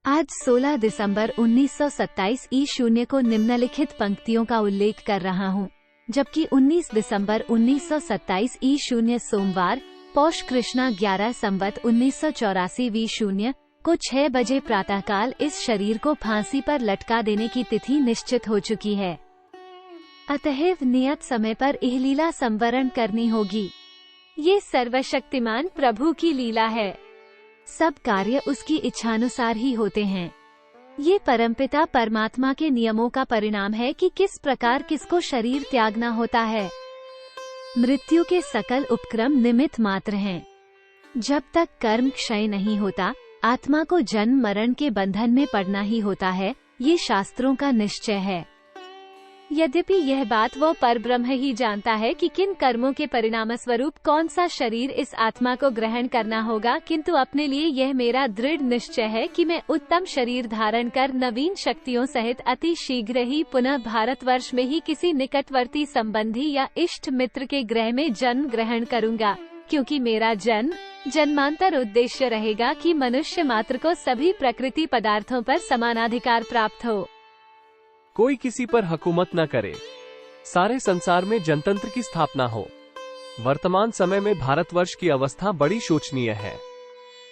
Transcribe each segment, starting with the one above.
आज 16 दिसंबर 1927 ई शून्य को निम्नलिखित पंक्तियों का उल्लेख कर रहा हूँ, जबकि 19 दिसंबर 1927 ई शून्य सोमवार पौष कृष्णा 11 संवत 1984 वी शून्य को 6 बजे प्रातःकाल इस शरीर को फांसी पर लटका देने की तिथि निश्चित हो चुकी है। अतएव नियत समय पर यह लीला संवरण करनी होगी। ये सर्वशक्तिमान प्रभु की लीला है। सब कार्य उसकी इच्छानुसार ही होते हैं। ये परमपिता परमात्मा के नियमों का परिणाम है कि किस प्रकार किसको शरीर त्यागना होता है। मृत्यु के सकल उपक्रम निमित्त मात्र हैं। जब तक कर्म क्षय नहीं होता, आत्मा को जन्म मरण के बंधन में पड़ना ही होता है। ये शास्त्रों का निश्चय है। यद्यपि यह बात वो परब्रह्म ही जानता है कि किन कर्मों के परिणाम स्वरूप कौन सा शरीर इस आत्मा को ग्रहण करना होगा, किंतु अपने लिए यह मेरा दृढ़ निश्चय है कि मैं उत्तम शरीर धारण कर नवीन शक्तियों सहित अति शीघ्र ही पुनः भारतवर्ष में ही किसी निकटवर्ती संबंधी या इष्ट मित्र के गृह में जन्म ग्रहण करूंगा, क्योंकि मेरा जन्मांतर उद्देश्य रहेगा कि मनुष्य मात्र को सभी प्रकृति पदार्थों पर समानाधिकार प्राप्त हो। कोई किसी पर हुकूमत न करे, सारे संसार में जनतंत्र की स्थापना हो। वर्तमान समय में भारतवर्ष की अवस्था बड़ी शोचनीय है।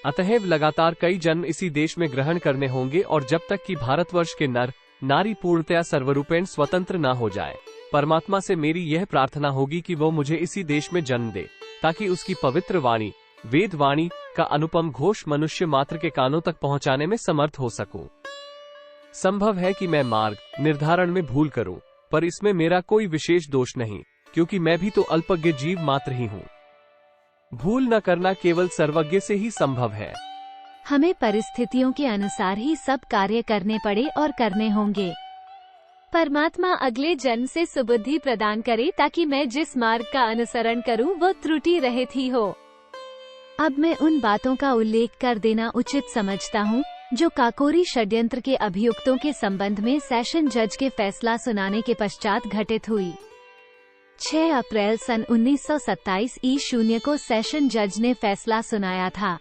अतएव लगातार कई जन्म इसी देश में ग्रहण करने होंगे, और जब तक कि भारतवर्ष के नर नारी पूर्णतया सर्वरूपेण स्वतंत्र न हो जाए, परमात्मा से मेरी यह प्रार्थना होगी कि वो मुझे इसी देश में जन्म दे, ताकि उसकी पवित्र वाणी वेद वाणी का अनुपम घोष मनुष्य मात्र के कानों तक पहुंचाने में समर्थ हो सकूं। संभव है कि मैं मार्ग निर्धारण में भूल करूं, पर इसमें मेरा कोई विशेष दोष नहीं, क्योंकि मैं भी तो अल्पज्ञ जीव मात्र ही हूं। भूल न करना केवल सर्वज्ञ से ही संभव है। हमें परिस्थितियों के अनुसार ही सब कार्य करने पड़े और करने होंगे। परमात्मा अगले जन्म से सुबुद्धि प्रदान करे, ताकि मैं जिस मार्ग का अनुसरण करूं वो त्रुटि रहित ही हो। अब मैं उन बातों का उल्लेख कर देना उचित समझता हूं, जो काकोरी षड्यंत्र के अभियुक्तों के संबंध में सेशन जज के फैसला सुनाने के पश्चात घटित हुई। 6 अप्रैल सन 1927 ई शून्य को सेशन जज ने फैसला सुनाया था।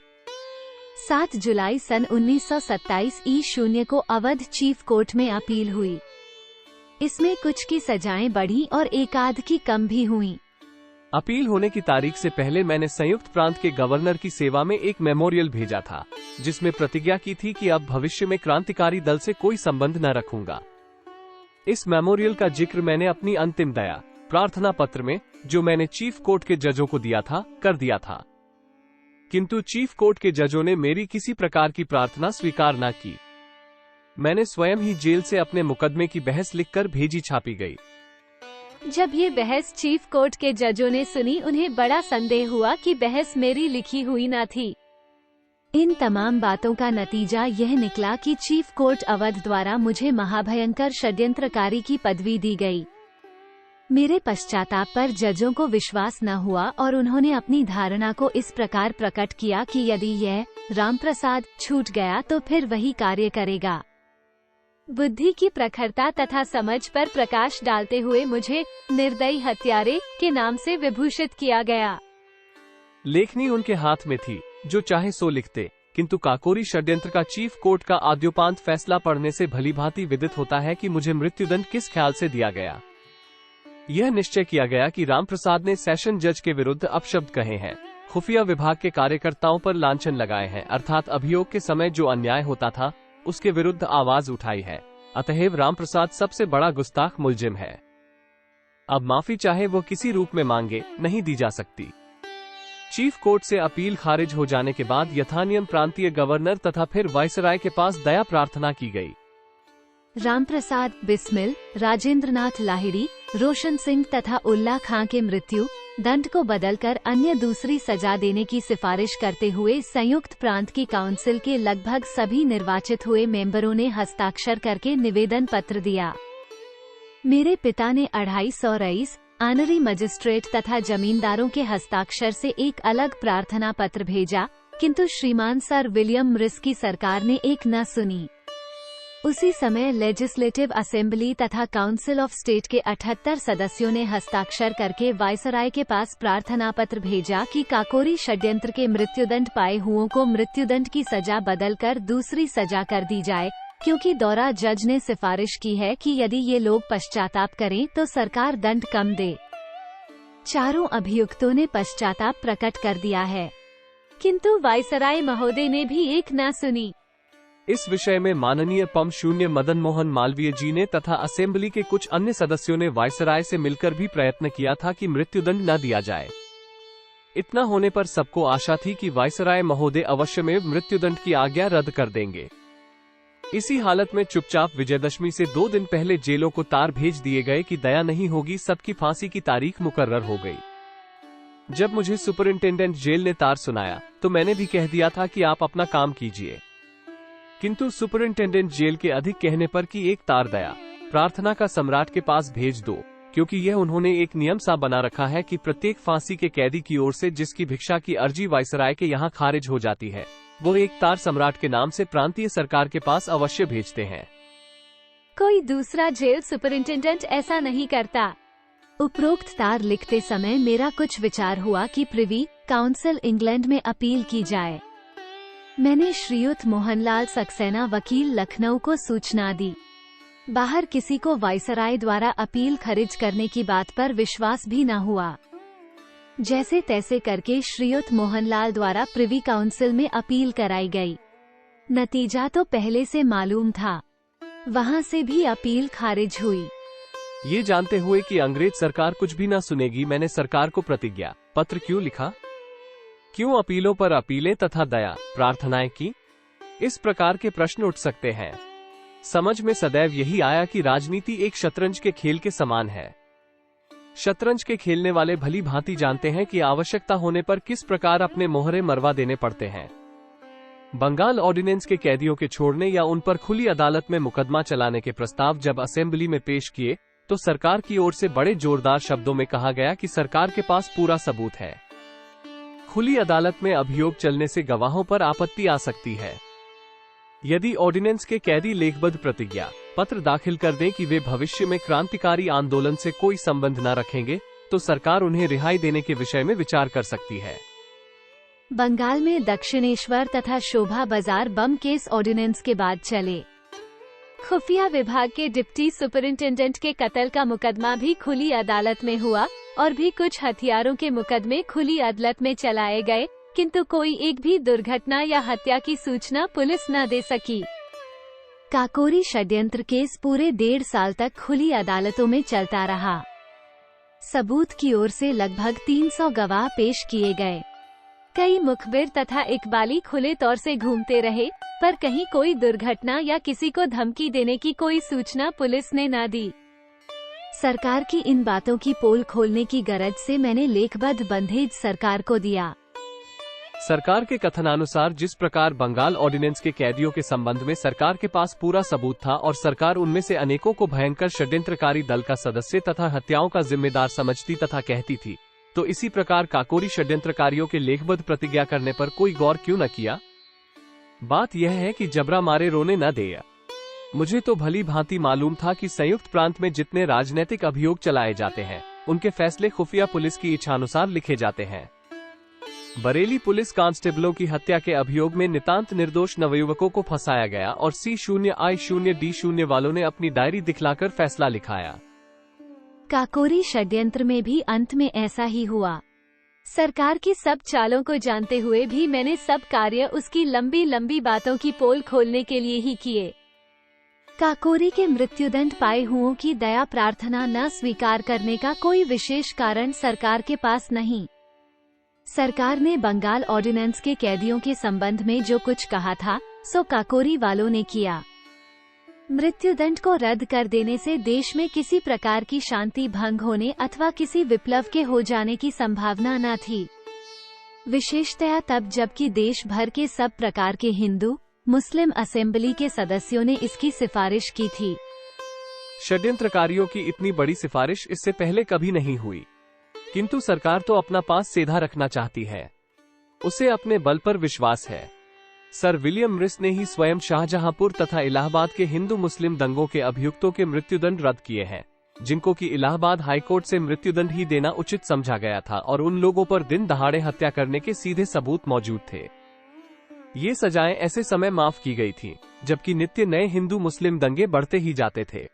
7 जुलाई सन 1927 ई शून्य को अवध चीफ कोर्ट में अपील हुई। इसमें कुछ की सजाएं बढ़ी और एकाध की कम भी हुई। अपील होने की तारीख से पहले मैंने संयुक्त प्रांत के गवर्नर की सेवा में एक मेमोरियल भेजा था, जिसमें प्रतिज्ञा की थी कि अब भविष्य में क्रांतिकारी दल से कोई संबंध न रखूंगा। इस मेमोरियल का जिक्र मैंने अपनी अंतिम दया प्रार्थना पत्र में, जो मैंने चीफ कोर्ट के जजों को दिया था, कर दिया था। किंतु चीफ कोर्ट के जजों ने मेरी किसी प्रकार की प्रार्थना स्वीकार न की। मैंने स्वयं ही जेल से अपने मुकदमे की बहस लिखकर भेजी छापी गई। जब ये बहस चीफ कोर्ट के जजों ने सुनी, उन्हें बड़ा संदेह हुआ कि बहस मेरी लिखी हुई न थी। इन तमाम बातों का नतीजा यह निकला कि चीफ कोर्ट अवध द्वारा मुझे महाभयंकर षड्यंत्रकारी की पदवी दी गई। मेरे पश्चाताप पर जजों को विश्वास न हुआ, और उन्होंने अपनी धारणा को इस प्रकार प्रकट किया कि यदि यह रामप्रसाद छूट गया तो फिर वही कार्य करेगा। बुद्धि की प्रखरता तथा समझ पर प्रकाश डालते हुए मुझे निर्दयी हत्यारे के नाम से विभूषित किया गया। लेखनी उनके हाथ में थी, जो चाहे सो लिखते, किंतु काकोरी षड्यंत्र का चीफ कोर्ट का आद्योपांत फैसला पढ़ने से भलीभांति विदित होता है कि मुझे मृत्युदंड किस ख्याल से दिया गया। यह निश्चय किया गया कि रामप्रसाद ने सेशन जज के विरुद्ध अपशब्द कहे हैं, खुफिया विभाग के कार्यकर्ताओं पर लांछन लगाए हैं, अर्थात अभियोग के समय जो अन्याय होता था उसके विरुद्ध आवाज उठाई है। अतएव रामप्रसाद सबसे बड़ा गुस्ताख मुलजिम है। अब माफी चाहे वो किसी रूप में मांगे, नहीं दी जा सकती। चीफ कोर्ट से अपील खारिज हो जाने के बाद यथानियम प्रांतीय गवर्नर तथा फिर वायसराय के पास दया प्रार्थना की गई। रामप्रसाद, बिस्मिल, राजेंद्रनाथ लाहिड़ी, रोशन सिंह तथा उल्ला खां के मृत्यु दंड को बदलकर अन्य दूसरी सजा देने की सिफारिश करते हुए संयुक्त प्रांत की काउंसिल के लगभग सभी निर्वाचित हुए मेंबरों ने हस्ताक्षर करके निवेदन पत्र दिया। मेरे पिता ने 250 रईस, आनरी मजिस्ट्रेट तथा जमींदारों के हस्ताक्षर से एक अलग प्रार्थना पत्र भेजा, किंतु श्रीमान सर विलियम मृस की सरकार ने एक न सुनी। उसी समय लेजिस्लेटिव असेंबली तथा काउंसिल ऑफ स्टेट के 78 सदस्यों ने हस्ताक्षर करके वायसराय के पास प्रार्थना पत्र भेजा कि काकोरी षड्यंत्र के मृत्युदंड पाए हुओं को मृत्युदंड की सजा बदलकर दूसरी सजा कर दी जाए, क्योंकि दौरा जज ने सिफारिश की है कि यदि ये लोग पश्चाताप करें तो सरकार दंड कम दे। चारों अभियुक्तों ने पश्चाताप प्रकट कर दिया है, किंतु वायसराय महोदय ने भी एक न सुनी। इस विषय में माननीय पम शून्य मदन मोहन मालवीय जी ने तथा असेंबली के कुछ अन्य सदस्यों ने वायसराय से मिलकर भी प्रयत्न किया था कि मृत्युदंड न दिया जाए। इतना होने पर सबको आशा थी कि वायसराय महोदय अवश्य में मृत्युदंड की आज्ञा रद्द कर देंगे। इसी हालत में चुपचाप विजयदशमी से 2 दिन पहले जेलों को तार भेज दिए गए कि दया नहीं होगी, सबकी फांसी की तारीख मुकर्रर हो गई। जब मुझे सुपरिंटेंडेंट जेल ने तार सुनाया तो मैंने भी कह दिया था कि आप अपना काम कीजिए, किंतु सुपरिंटेंडेंट जेल के अधिक कहने पर कि एक तार दया प्रार्थना का सम्राट के पास भेज दो, क्योंकि यह उन्होंने एक नियम सा बना रखा है कि प्रत्येक फांसी के कैदी की ओर से जिसकी भिक्षा की अर्जी वायसराय के यहाँ खारिज हो जाती है, वो एक तार सम्राट के नाम से प्रांतीय सरकार के पास अवश्य भेजते हैं। कोई दूसरा जेल सुपरिंटेंडेंट ऐसा नहीं करता। उपरोक्त तार लिखते समय मेरा कुछ विचार हुआ कि प्रिवी काउंसिल इंग्लैंड में अपील की जाए। मैंने श्रीयुत मोहनलाल सक्सेना वकील लखनऊ को सूचना दी। बाहर किसी को वायसराय द्वारा अपील खारिज करने की बात पर विश्वास भी न हुआ। जैसे तैसे करके श्रीयुत मोहनलाल द्वारा प्रिवी काउंसिल में अपील कराई गई। नतीजा तो पहले से मालूम था, वहां से भी अपील खारिज हुई। ये जानते हुए कि अंग्रेज सरकार कुछ भी न सुनेगी, मैंने सरकार को प्रतिज्ञा पत्र क्यों लिखा, क्यों अपीलों पर अपीलें तथा दया प्रार्थनाएं की। इस प्रकार के प्रश्न उठ सकते हैं। समझ में सदैव यही आया कि राजनीति एक शतरंज के खेल के समान है। शतरंज के खेलने वाले भली भांति जानते हैं कि आवश्यकता होने पर किस प्रकार अपने मोहरे मरवा देने पड़ते हैं। बंगाल ऑर्डिनेंस के कैदियों के छोड़ने या उन पर खुली अदालत में मुकदमा चलाने के प्रस्ताव जब असेंबली में पेश किए तो सरकार की ओर से बड़े जोरदार शब्दों में कहा गया कि सरकार के पास पूरा सबूत है। खुली अदालत में अभियोग चलने से गवाहों पर आपत्ति आ सकती है। यदि ऑर्डिनेंस के कैदी लेखबद्ध प्रतिज्ञा पत्र दाखिल कर दें कि वे भविष्य में क्रांतिकारी आंदोलन से कोई संबंध न रखेंगे, तो सरकार उन्हें रिहाई देने के विषय में विचार कर सकती है। बंगाल में दक्षिणेश्वर तथा शोभा बाजार बम केस ऑर्डिनेंस के बाद चले। खुफिया विभाग के डिप्टी सुपरिंटेंडेंट के कत्ल का मुकदमा भी खुली अदालत में हुआ और भी कुछ हथियारों के मुकदमे खुली अदालत में चलाए गए, किंतु कोई एक भी दुर्घटना या हत्या की सूचना पुलिस न दे सकी। काकोरी षड्यंत्र केस पूरे 1.5 साल तक खुली अदालतों में चलता रहा। सबूत की ओर से लगभग 300 गवाह पेश किए गए। कई मुखबिर तथा इकबाली खुले तौर से घूमते रहे, पर कहीं कोई दुर्घटना या किसी को धमकी देने की कोई सूचना पुलिस ने न दी। सरकार की इन बातों की पोल खोलने की गरज से मैंने लेखबद्ध बंधेज सरकार को दिया। सरकार के कथनानुसार जिस प्रकार बंगाल ऑर्डिनेंस के कैदियों के संबंध में सरकार के पास पूरा सबूत था और सरकार उनमें से अनेकों को भयंकर षड्यंत्रकारी दल का सदस्य तथा हत्याओं का जिम्मेदार समझती तथा कहती थी, तो इसी प्रकार काकोरी षड्यंत्रकारियों के लेखबद्ध प्रतिज्ञा करने पर कोई गौर क्यों न किया। बात यह है कि जबरा मारे रोने न दे। मुझे तो भली भांति मालूम था कि संयुक्त प्रांत में जितने राजनीतिक अभियोग चलाए जाते हैं, उनके फैसले खुफिया पुलिस की इच्छानुसार लिखे जाते हैं। बरेली पुलिस कांस्टेबलों की हत्या के अभियोग में नितांत निर्दोष नवयुवकों को फंसाया गया और C0I0D0 वालों ने अपनी डायरी दिखलाकर फैसला लिखाया। काकोरी षड्यंत्र में भी अंत में ऐसा ही हुआ। सरकार की सब चालों को जानते हुए भी मैंने सब कार्य उसकी लंबी लंबी बातों की पोल खोलने के लिए ही किए। काकोरी के मृत्युदंड पाए हुओं की दया प्रार्थना न स्वीकार करने का कोई विशेष कारण सरकार के पास नहीं। सरकार ने बंगाल ऑर्डिनेंस के कैदियों के संबंध में जो कुछ कहा था, सो काकोरी वालों ने किया। मृत्युदंड को रद्द कर देने से देश में किसी प्रकार की शांति भंग होने अथवा किसी विप्लव के हो जाने की संभावना न थी। विशेषतया तब जबकि देश भर के सब प्रकार के हिंदू मुस्लिम असेंबली के सदस्यों ने इसकी सिफारिश की थी। षड्यंत्रकारियों की इतनी बड़ी सिफारिश इससे पहले कभी नहीं हुई, किंतु सरकार तो अपना पास सीधा रखना चाहती है। उसे अपने बल पर विश्वास है। सर विलियम रिस ने ही स्वयं शाहजहांपुर तथा इलाहाबाद के हिंदू मुस्लिम दंगों के अभियुक्तों के मृत्युदंड रद्द किए हैं, जिनको कि इलाहाबाद हाईकोर्ट से मृत्युदंड ही देना उचित समझा गया था और उन लोगों पर दिन दहाड़े हत्या करने के सीधे सबूत मौजूद थे। ये सजाएं ऐसे समय माफ की गई थी जबकि नित्य नए हिंदू मुस्लिम दंगे बढ़ते ही जाते थे।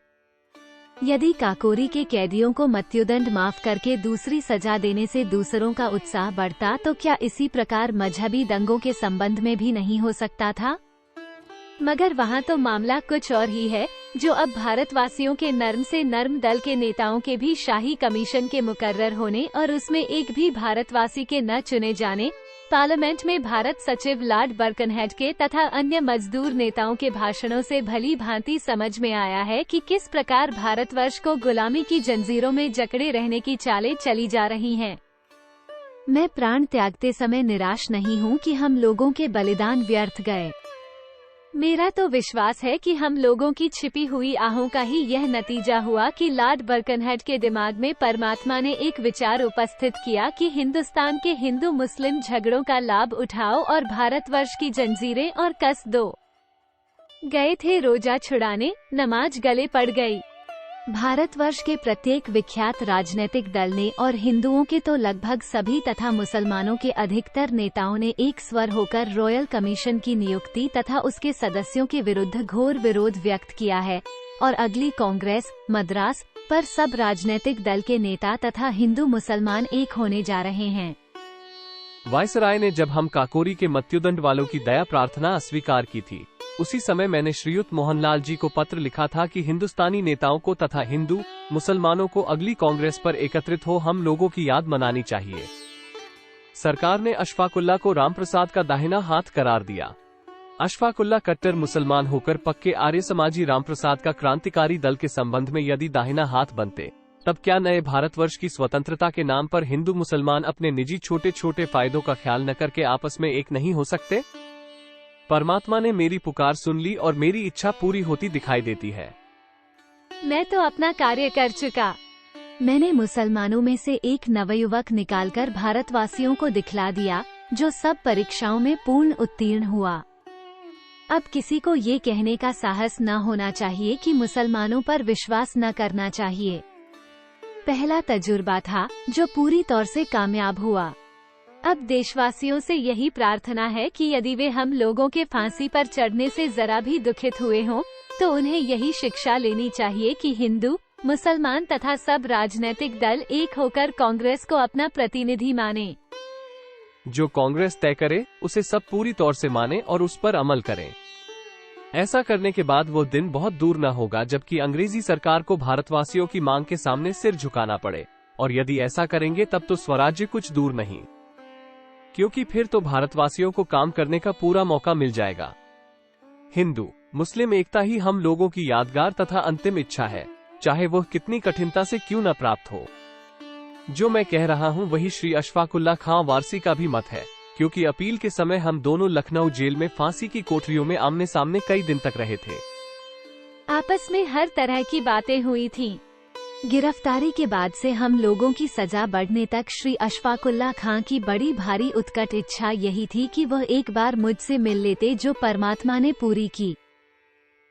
यदि काकोरी के कैदियों को मृत्युदंड माफ करके दूसरी सजा देने से दूसरों का उत्साह बढ़ता, तो क्या इसी प्रकार मजहबी दंगों के संबंध में भी नहीं हो सकता था? मगर वहाँ तो मामला कुछ और ही है, जो अब भारतवासियों के नर्म से नर्म दल के नेताओं के भी शाही कमीशन के मुकर्रर होने और उसमें एक भी भारतवासी के न चुने जाने, पार्लियामेंट में भारत सचिव लॉर्ड बर्कनहेड के तथा अन्य मजदूर नेताओं के भाषणों से भली भांति समझ में आया है कि किस प्रकार भारतवर्ष को गुलामी की जंजीरों में जकड़े रहने की चालें चली जा रही हैं। मैं प्राण त्यागते समय निराश नहीं हूँ कि हम लोगों के बलिदान व्यर्थ गए। मेरा तो विश्वास है कि हम लोगों की छिपी हुई आहों का ही यह नतीजा हुआ कि लॉर्ड बर्कनहेड के दिमाग में परमात्मा ने एक विचार उपस्थित किया कि हिंदुस्तान के हिंदू मुस्लिम झगड़ों का लाभ उठाओ और भारतवर्ष की जंजीरें और कस दो। गए थे रोजा छुड़ाने, नमाज गले पड़ गई। भारतवर्ष के प्रत्येक विख्यात राजनीतिक दल ने और हिंदुओं के तो लगभग सभी तथा मुसलमानों के अधिकतर नेताओं ने एक स्वर होकर रॉयल कमीशन की नियुक्ति तथा उसके सदस्यों के विरुद्ध घोर विरोध व्यक्त किया है और अगली कांग्रेस मद्रास पर सब राजनीतिक दल के नेता तथा हिंदू मुसलमान एक होने जा रहे हैं। वायसराय ने जब हम काकोरी के मृत्युदंड वालों की दया प्रार्थना अस्वीकार की थी, उसी समय मैंने श्रीयुत मोहनलाल जी को पत्र लिखा था कि हिंदुस्तानी नेताओं को तथा हिंदू मुसलमानों को अगली कांग्रेस पर एकत्रित हो हम लोगों की याद मनानी चाहिए। सरकार ने अशफाकुल्ला को रामप्रसाद का दाहिना हाथ करार दिया। अशफाकुल्ला कट्टर मुसलमान होकर पक्के आर्य समाजी रामप्रसाद का क्रांतिकारी दल के संबंध में यदि दाहिना हाथ बनते, तब क्या नए भारतवर्ष की स्वतंत्रता के नाम पर हिंदू मुसलमान अपने निजी छोटे छोटे फायदों का ख्याल न करके आपस में एक नहीं हो सकते? परमात्मा ने मेरी पुकार सुन ली और मेरी इच्छा पूरी होती दिखाई देती है। मैं तो अपना कार्य कर चुका। मैंने मुसलमानों में से एक नवयुवक निकालकर भारतवासियों को दिखला दिया, जो सब परीक्षाओं में पूर्ण उत्तीर्ण हुआ। अब किसी को ये कहने का साहस न होना चाहिए कि मुसलमानों पर विश्वास न करना चाहिए। पहला तजुर्बा था जो पूरी तौर से कामयाब हुआ। अब देशवासियों से यही प्रार्थना है कि यदि वे हम लोगों के फांसी पर चढ़ने से जरा भी दुखित हुए हों, तो उन्हें यही शिक्षा लेनी चाहिए कि हिंदू मुसलमान तथा सब राजनीतिक दल एक होकर कांग्रेस को अपना प्रतिनिधि माने। जो कांग्रेस तय करे उसे सब पूरी तौर से माने और उस पर अमल करें। ऐसा करने के बाद वो दिन बहुत दूर न होगा जबकि अंग्रेजी सरकार को भारतवासियों की मांग के सामने सिर झुकाना पड़े, और यदि ऐसा करेंगे तब तो स्वराज्य कुछ दूर नहीं, क्योंकि फिर तो भारतवासियों को काम करने का पूरा मौका मिल जाएगा। हिंदू मुस्लिम एकता ही हम लोगों की यादगार तथा अंतिम इच्छा है, चाहे वह कितनी कठिनता से क्यों न प्राप्त हो। जो मैं कह रहा हूँ वही श्री अशफाकुल्ला खां वारसी का भी मत है, क्योंकि अपील के समय हम दोनों लखनऊ जेल में फांसी की कोठरियों में आमने सामने कई दिन तक रहे थे। आपस में हर तरह की बातें हुई थीं। गिरफ्तारी के बाद से हम लोगों की सजा बढ़ने तक श्री अशफाकुल्ला खां की बड़ी भारी उत्कट इच्छा यही थी कि वह एक बार मुझसे मिल लेते, जो परमात्मा ने पूरी की।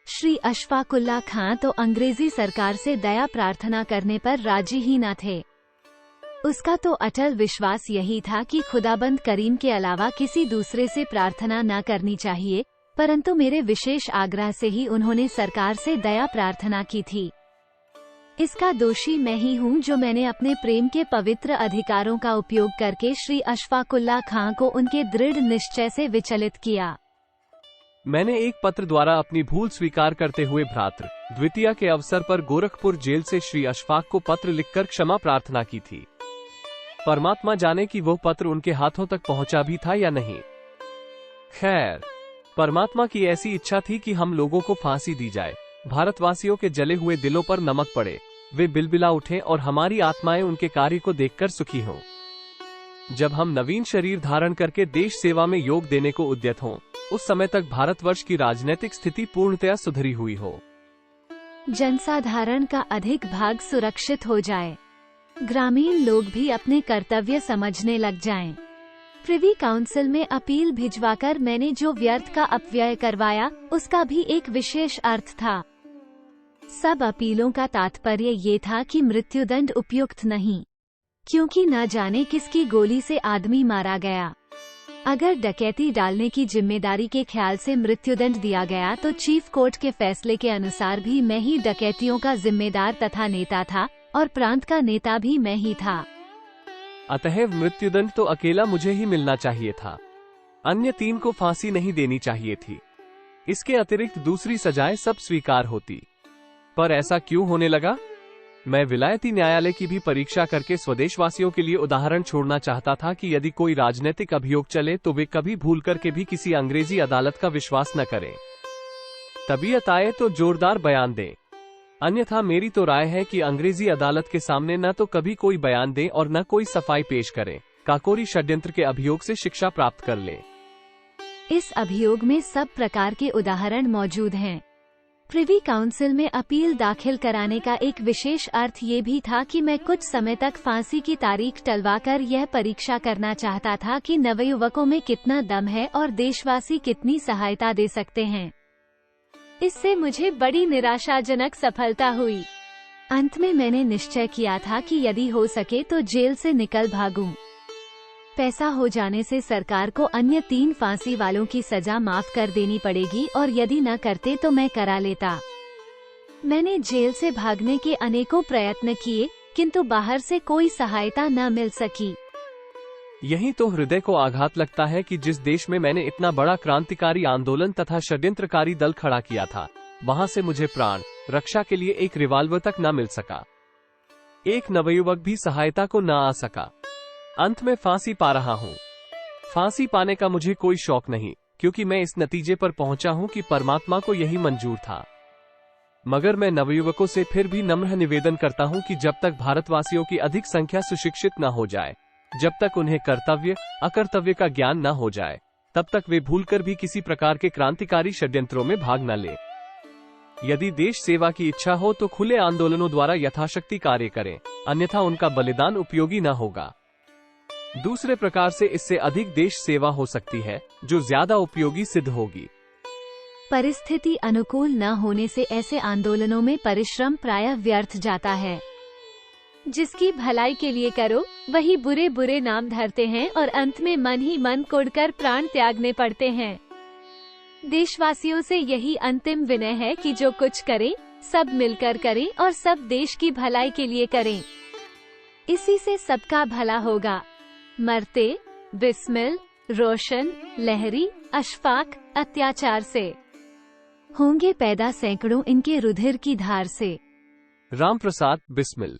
श्री अशफाकुल्ला खां तो अंग्रेजी सरकार से दया प्रार्थना करने पर राजी ही न थे। उसका तो अटल विश्वास यही था कि खुदाबंद करीम के अलावा किसी दूसरे से प्रार्थना न करनी चाहिए, परंतु मेरे विशेष आग्रह से ही उन्होंने सरकार से दया प्रार्थना की थी। इसका दोषी मैं ही हूँ, जो मैंने अपने प्रेम के पवित्र अधिकारों का उपयोग करके श्री अशफाकुल्ला खां को उनके दृढ़ निश्चय से विचलित किया। मैंने एक पत्र द्वारा अपनी भूल स्वीकार करते हुए भ्रातृ द्वितीया के अवसर पर गोरखपुर जेल से श्री अशफाक को पत्र लिखकर क्षमा प्रार्थना की थी। परमात्मा जाने कि वो पत्र उनके हाथों तक पहुंचा भी था या नहीं। खैर, परमात्मा की ऐसी इच्छा थी कि हम लोगों को फांसी दी जाए, भारतवासियों के जले हुए दिलों पर नमक पड़े, वे बिलबिला उठें और हमारी आत्माएं उनके कार्य को देखकर सुखी हों। जब हम नवीन शरीर धारण करके देश सेवा में योग देने को उद्यत हों, उस समय तक भारतवर्ष की राजनीतिक स्थिति पूर्णतया सुधरी हुई हो, जनसाधारण का अधिक भाग सुरक्षित हो जाए, ग्रामीण लोग भी अपने कर्तव्य समझने लग जाएं, प्रिवी काउंसिल में अपील भिजवाकर मैंने जो व्यर्थ का अपव्यय करवाया, उसका भी एक विशेष अर्थ था। सब अपीलों का तात्पर्य ये था कि मृत्युदंड उपयुक्त नहीं, क्योंकि न जाने किसकी गोली से आदमी मारा गया। अगर डकैती डालने की जिम्मेदारी के ख्याल से मृत्युदंड दिया गया तो चीफ कोर्ट के फैसले के अनुसार भी मैं ही डकैतियों का जिम्मेदार तथा नेता था, और प्रांत का नेता भी मैं ही था। अतएव मृत्युदंड तो अकेला मुझे ही मिलना चाहिए था, अन्य 3 को फांसी नहीं देनी चाहिए थी। इसके अतिरिक्त दूसरी सजाएं सब स्वीकार होती। पर ऐसा क्यों होने लगा? मैं विलायती न्यायालय की भी परीक्षा करके स्वदेशवासियों के लिए उदाहरण छोड़ना चाहता था कि यदि कोई राजनीतिक अभियोग चले तो वे कभी भूल करके भी किसी अंग्रेजी अदालत का विश्वास न करें। तबीयत आए तो जोरदार बयान दें, अन्यथा मेरी तो राय है कि अंग्रेजी अदालत के सामने न तो कभी कोई बयान दें और न कोई सफाई पेश करें। काकोरी षड्यंत्र के अभियोग से शिक्षा प्राप्त कर लें। इस अभियोग में सब प्रकार के उदाहरण मौजूद हैं। प्रिवी काउंसिल में अपील दाखिल कराने का एक विशेष अर्थ ये भी था कि मैं कुछ समय तक फांसी की तारीख टलवाकर यह परीक्षा करना चाहता था कि नवयुवकों में कितना दम है और देशवासी कितनी सहायता दे सकते हैं। इससे मुझे बड़ी निराशाजनक सफलता हुई। अंत में मैंने निश्चय किया था कि यदि हो सके तो जेल से निकल भागूं। पैसा हो जाने से सरकार को अन्य 3 फांसी वालों की सजा माफ कर देनी पड़ेगी, और यदि न करते तो मैं करा लेता। मैंने जेल से भागने के अनेकों प्रयत्न किए, किंतु बाहर से कोई सहायता न मिल सकी। यही तो हृदय को आघात लगता है कि जिस देश में मैंने इतना बड़ा क्रांतिकारी आंदोलन तथा षड्यंत्रकारी दल खड़ा किया था, वहां से मुझे प्राण रक्षा के लिए एक रिवाल्वर तक न मिल सका। एक नवयुवक भी सहायता को न आ सका। अंत में फांसी पा रहा हूँ। फांसी पाने का मुझे कोई शौक नहीं, क्योंकि मैं इस नतीजे पर पहुंचा हूँ कि परमात्मा को यही मंजूर था। मगर मैं नवयुवकों से फिर भी नम्र निवेदन करता हूँ कि जब तक भारतवासियों की अधिक संख्या सुशिक्षित न हो जाए, जब तक उन्हें कर्तव्य अकर्तव्य का ज्ञान न हो जाए, तब तक वे भूलकर भी किसी प्रकार के क्रांतिकारी षड्यंत्रों में भाग न ले। यदि देश सेवा की इच्छा हो तो खुले आंदोलनों द्वारा यथाशक्ति कार्य करें, अन्यथा उनका बलिदान उपयोगी न होगा। दूसरे प्रकार से इससे अधिक देश सेवा हो सकती है, जो ज्यादा उपयोगी सिद्ध होगी। परिस्थिति अनुकूल न होने से ऐसे आंदोलनों में परिश्रम प्रायः व्यर्थ जाता है। जिसकी भलाई के लिए करो, वही बुरे बुरे नाम धरते हैं और अंत में मन ही मन कोड़कर प्राण त्यागने पड़ते हैं। देशवासियों से यही अंतिम विनय है कि जो कुछ करें, सब मिलकर करें और सब देश की भलाई के लिए करें। इसी से सबका भला होगा। मरते बिस्मिल, रोशन, लहरी, अशफाक अत्याचार से होंगे पैदा सैकड़ों इनके रुधिर की धार से। राम प्रसाद बिस्मिल।